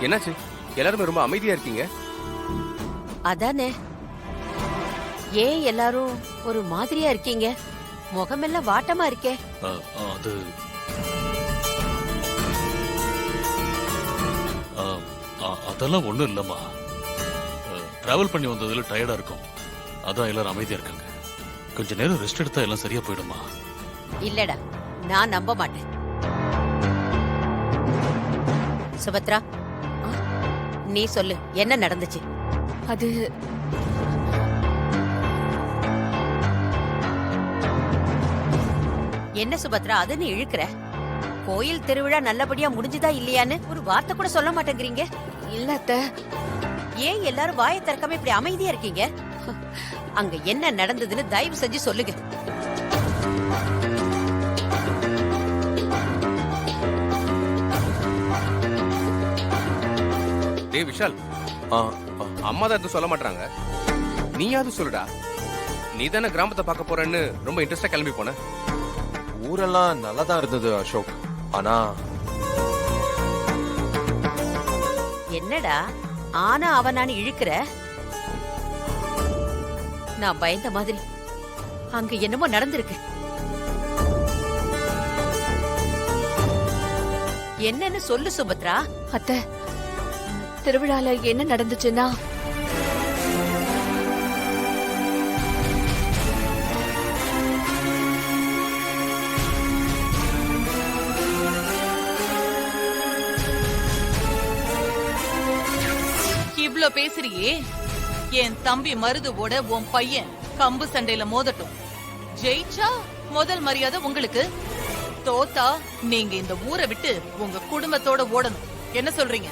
என்னாச்சு? எல்லாருமே ரொம்ப அமைதியா இருக்கீங்க. அதானே, ஏன் எல்லாரும் ஒரு மாதிரியா இருக்கீங்க? முகமெல்லாம் வாட்டமா இருக்கே. அது அதெல்லாம் ஒண்ணும் இல்லம்மா. டிராவல் பண்ணி வந்ததுல டயர்டா இருக்கும், அதான் எல்லாரும் அமைதியா இருக்காங்க. கொஞ்ச நேரம் ரெஸ்ட் எடுத்தா எல்லாம் சரியா போயிடுமா? இல்லடா, நான் நம்ப மாட்டேன். சுபத்ரா, நீ சொல்லு, என்ன நடந்துச்சு? அது என்ன சுபத்ரா அதுன்னு இழுக்கிற? கோயில் திருவிழா நல்லபடியா முடிஞ்சுதா இல்லையான்னு ஒரு வார்த்தை கூட சொல்ல மாட்டேங்கிறீங்க. இல்ல அத்தை. ஏன் எல்லாரும் வாயை திறக்காம இப்படி அமைதியா இருக்கீங்க? அங்க என்ன நடந்ததுன்னு தயவு செஞ்சு சொல்லுங்க. டேய் விஷால், அம்மா தான் எதுவும் சொல்ல மாட்டாங்க, நீயாவது சொல்லுடா. நீ தானே கிராமத்தை பார்க்க போறேன்னு ரொம்ப இன்ட்ரெஸ்டா கிளம்பி போன. ஊரெல்லாம் நல்லா தான் இருந்தது அசோக். ஆனா என்னடா ஆனா அவனான்னு இழுக்கிற? நான் பயந்த மாதிரி அங்க என்னமோ நடந்திருக்கு. என்னன்னு சொல்லு சுபத்ரா. அத்தை, திருவிழால என்ன நடந்துச்சுன்னா, இவ்ளோ பேசுறியே, என் தம்பி மருதுவோட உன் பையன் கம்பு சண்டையில மோதட்டும். ஜெயிச்சா முதல் மரியாதை உங்களுக்கு, தோத்தா நீங்க இந்த ஊரை விட்டு உங்க குடும்பத்தோட ஓடணும். என்ன சொல்றீங்க?